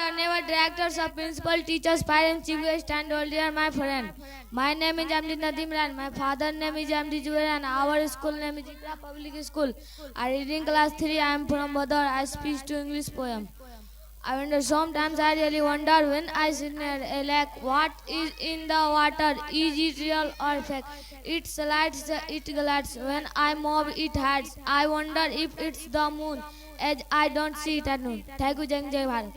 our never directors, of principal, teachers, parents, chief guests, and all dear my friend. My name is Amdi Nadim Ran. My father's name is Amdi Juveran. Our school name is Ikra Public School. I read in class 3. I am from Badar. I speak to English poem. I wonder sometimes I really wonder when I sit near a lake, what is in the water? Is it real or fake? It slides, it glides. When I move, it hides. I wonder if it's the moon, as I don't see it at noon. Thank you, Jai Bharat.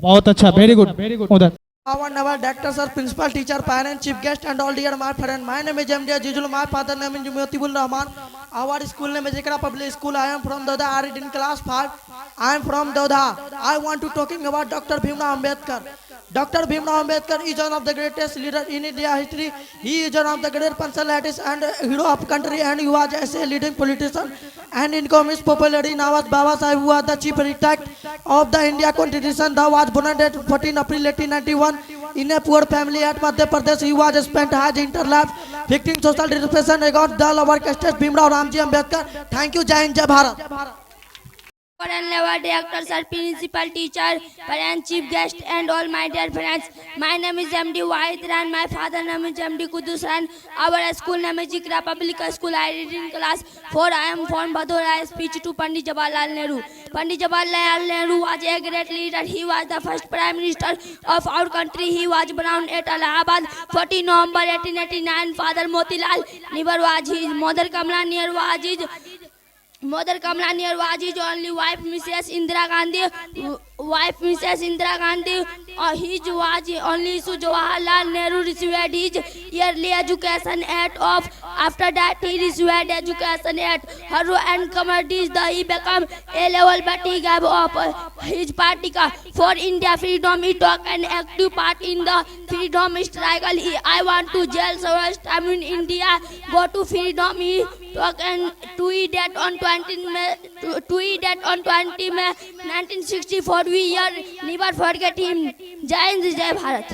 बहुत अच्छा, very good उधर. Our never directors, sir, principal, teacher, parents, chief guest, and all dear my friend. My name is MD Jijul. My father name is Motibul Rahman. Our school name is Ikra Public School. I am from Dodha. I read in class 5. I am from Dodha. I want to talking about Dr. Bhimrao Ambedkar. Dr. Bhimrao Ambedkar is one of the greatest leaders in India history. He is one of the great personalities and hero of country, and he was as a leading politician and income is popularity. Now Baba Sahib was the chief architect of the India Constitution that was born at 14 April 1891 in a poor family at Madhya Pradesh. He was spent his entire life fighting social repression against the lower castes. Bhimrao Ramji Ambedkar. Thank you. Jai Hind, Jai Bharat. And never directors, sir, principal, teacher, parents, chief guest, and all my dear friends. My name is MD Wahid Ran. My father name is MD Kudus Ran. Our school name is Ikra Public School. I read in class 4. I am from Bador. I speak to Pandit Jawaharlal Nehru. Pandit Jawaharlal Nehru was a great leader. He was the first prime minister of our country. He was born at Allahabad, 14 November 1889. Father Motilal Nehru was his mother. Kamala Nehru was his Mother Kamala Nehru was his only wife, Mrs. Indira Gandhi. His was only issue. Jawaharlal Nehru received his yearly education at of. After that, he received education at Harrow and Comedies. He became A level, but he gave up his party for India freedom. He took an active part in the freedom struggle. I want to jail first time in India. Go to freedom. He took and tweeted that on 20 May 1964. We are never forget him. Jai Hind, Jai Bharat.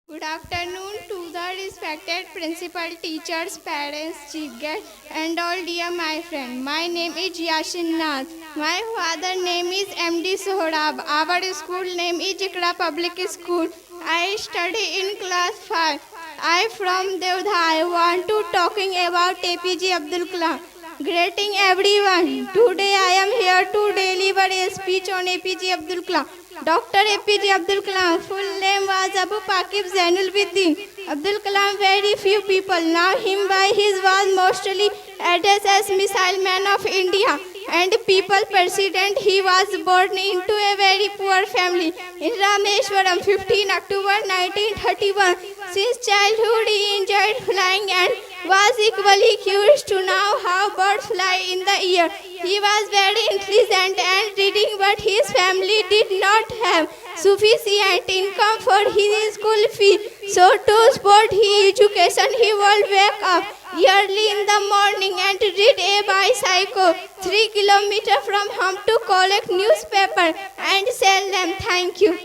Good afternoon to the respected principal, teachers, parents, chief guests, and all dear my friend. My name is Yashin Nath. My father name is MD Sohrab. Our school name is Ikra Public School. I study in class 5. I from Devdha. I want to talking about APJ Abdul Kalam. Greeting everyone. Today I am here to deliver a speech on APJ Abdul Kalam. Dr. APJ Abdul Kalam, full name was Abu Pakib Zainul Abidin. Abdul Kalam, very few people know him by his was mostly addressed as Missile Man of India and People President. He was born into a very poor family in Rameshwaram, 15 October 1931. Since childhood he enjoyed flying and was equally curious to know how birds fly in the air. He was very intelligent and reading, but his family did not have sufficient income for his school fee. So to support his education, he would wake up early in the morning and read a bicycle 3 kilometers from home to collect newspaper and sell them. Thank you.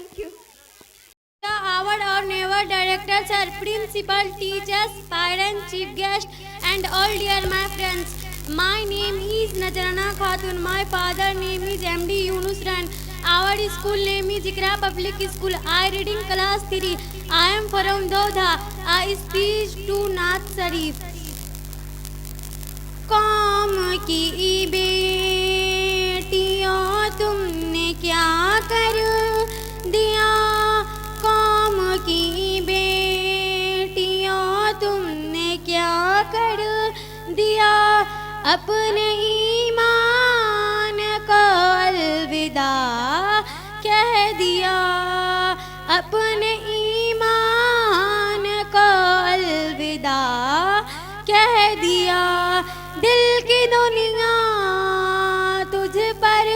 Our never directors, our principal, teachers, parents, chief guests, and all dear my friends. My name is Nazrana Khatun. My father name is MD Yunus Ran. Our school name is Ikra Public School. I read in class 3. I am from Dodha. I speak to Nath Sharif. कौम की बेटियों तुमने क्या कर दिया, कौम की बेटियों तुमने क्या कर दिया, अपने ईमान को अलविदा कह दिया, अपने ईमान को अलविदा कह दिया, दिल की दुनिया तुझ पर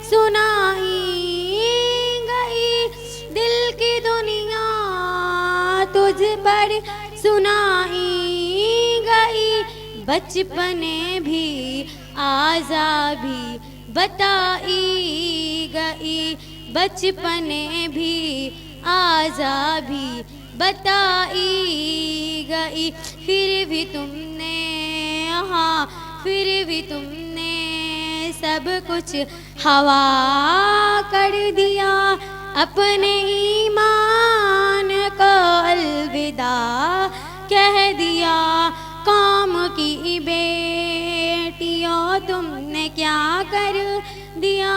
सुनाई गई, दिल की दुनिया तुझ पर सुनाई गई, बचपने भी आज़ा भी बताई गई, बचपने भी आज़ा भी बताई गई, फिर भी तुमने हाँ फिर भी तुमने सब कुछ हवा कर दिया, اپنے ایمان کو الوداع کہہ دیا. قوم کی بیٹیوں تم نے کیا کر دیا,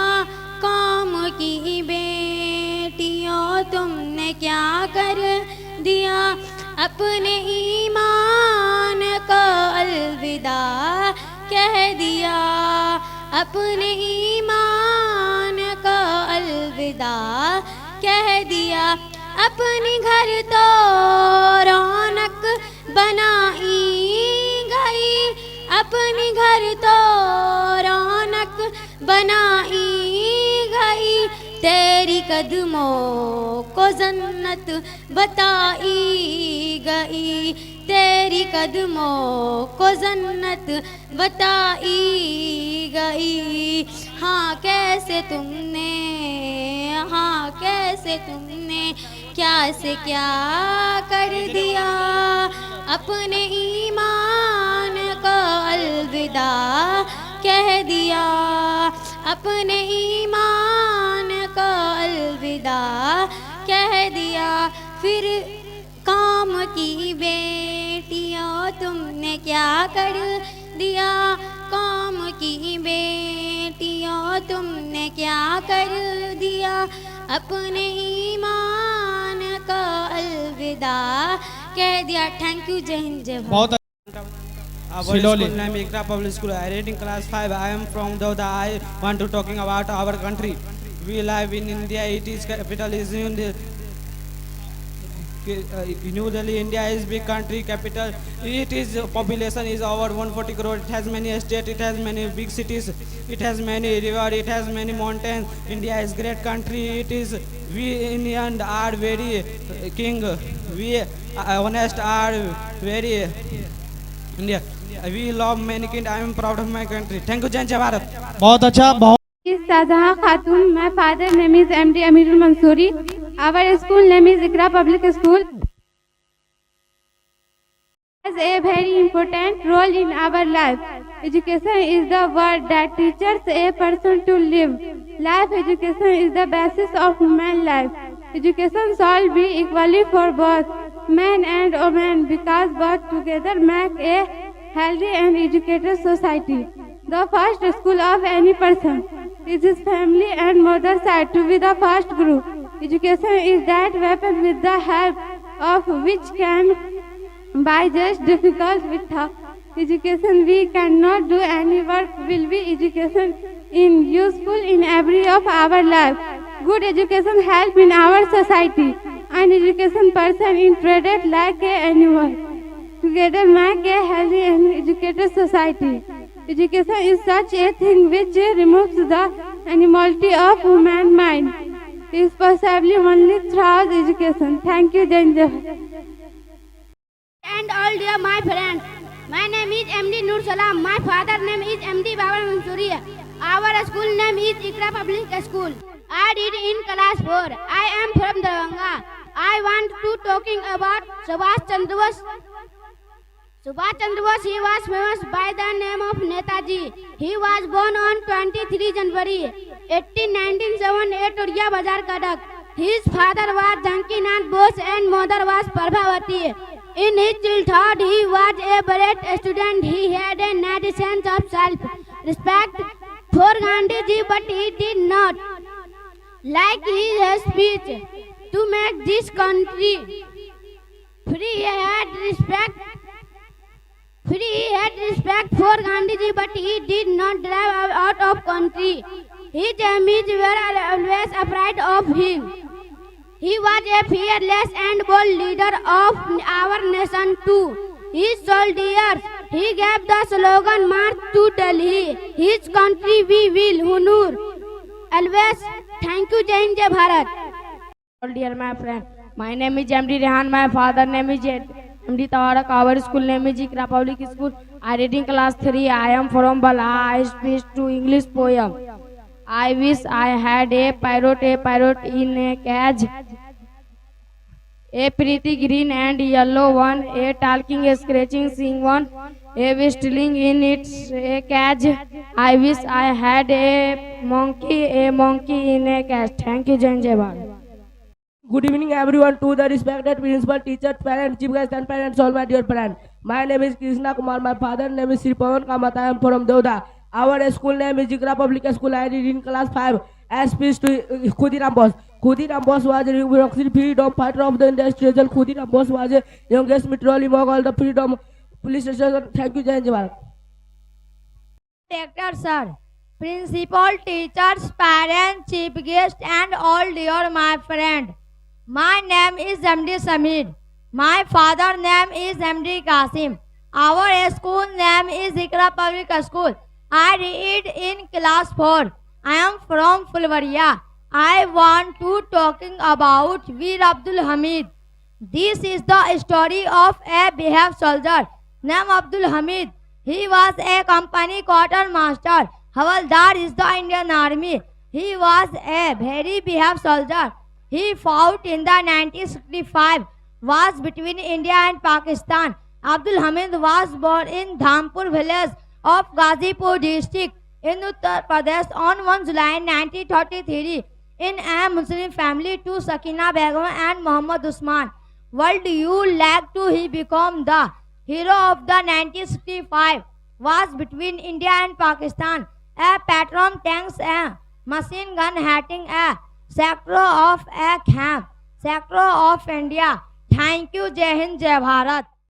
قوم کی بیٹیوں تم نے کیا کر دیا. اپنے ایمان کو الوداع کہہ دیا, اپنے ایمان کو الوداع کہہ دیا. اپنی گھر تو رونق بنائی گئی, اپنی گھر تو رونق بنائی گئی. تیری قدموں کو جنت بتائی گئی, تیری قدموں کو جنت بتائی گئی. ہاں کیسے تم نے, ہاں کیسے تم نے کیا سے کیا کر دیا. اپنے ایمان کو الوداع کہہ دیا, اپنے ایمان کو الوداع کہہ دیا. پھر قوم کی بیٹیوں تم نے کیا کر دیا, قوم کی بیٹیوں تم نے کیا کر دیا. اپنے ایمان کو الوداع کہہ دیا. Thank you. جے ہند جے بھارت. بہت Our Slowly. school name Ikra Public School. I read in class 5. I am from Doda. I want to talking about our country. We live in India. It is capital is in the New Delhi. India is big country capital. It is population is over 140 crore. It has many states. It has many big cities. It has many river. It has many mountains. India is great country. It is we Indians are very king. We honest are very India. We love many kind. I am proud of my country. Thank you. Jai Bharat. بہت اچھا. بہت Sazaha Khatun. My father name is MD Amirul Mansoori. Our school name is Ikra Public School. Has a very important role in our life. Education is the word that teaches a person to live. Life education is the basis of human life. Education shall be equally for both men and women because both together make a healthy and educated society. The first school of any person is his family and mother side to be the first group. Education is that weapon with the help of which can by just difficult without education we cannot do any work. Will be education in useful in every of our life. Good education help in our society. An education person is treated like a animal. Together make a healthy and educated society. Education is such a thing which removes the animality of human mind. It is possibly only through education. Thank you, Janjay. And all dear my friends, my name is MD Nur Salam. My father name is MD Baba Mansoori. Our school name is Ikra Public School. I read in class 4. I am from Darbhanga. I want to talking about Subhash Chandra Bose. Subhash Chandra Bose, he was famous by the name of Netaji. He was born on 23 January 1907 at Oriya Bazar, Cuttack. His father was Jankinath Bose and mother was Prabhavati. In his childhood, he was a brilliant student. He had a natural sense of self-respect for Gandhiji, but he did not like his speech to make this country free. He had respect for Gandhiji, but he did not drive out of country. His enemies were always afraid of him. He was a fearless and bold leader of our nation too. His soldiers, he gave the slogan March to Delhi. His country we will honor always. Thank you, Jai Hind, Jai Bharat. Dear my friend, my name is MD Rehan. My father name is MD Tawarak. Our school name is Ikra Public School. I read in class 3. I am from Bala. I speak to English poem. I wish I had a parrot in a cage, a pretty green and yellow one, a talking, a scratching, sing one, a whistling in its a cage. I wish I had a monkey in a cage. Thank you, Jai Hind, Jai Bharat. Good evening everyone, to the respected principal, teachers, parents, chief guests and parents, all my dear parents. My name is Krishna Kumar. My father name is Sri Pawan Kamath. I am from Deoda. Our school name is Jikra Public School. I read in class 5. As speech to Khudiram Bose. Khudiram Bose was a freedom fighter of the industrial. Khudiram Bose was a youngest meteorologist of all the freedom police station. Thank you, Jai Jawan. Director sir, principal, teachers, parents, chief guest and all dear my friend. My name is MD Samir. My father name is MD Qasim. Our school name is Ikra Public School. I read in class 4. I am from Fulvaria. I want to talking about Veer Abdul Hamid. This is the story of a brave soldier named Abdul Hamid. He was a company quartermaster. Havaldar is the Indian Army. He was a very brave soldier. He fought in the 1965 wars between India and Pakistan. Abdul Hamid was born in Dhampur village of Ghazipur district in Uttar Pradesh on 1 July 1933 in a Muslim family to Sakina Begum and Muhammad Usman. Would you like to he become the hero of the 1965 wars between India and Pakistan? A patron tanks, a machine gun hitting a sector of a camp, sector of India. Thank you. Jai Hind, Jai Bharat.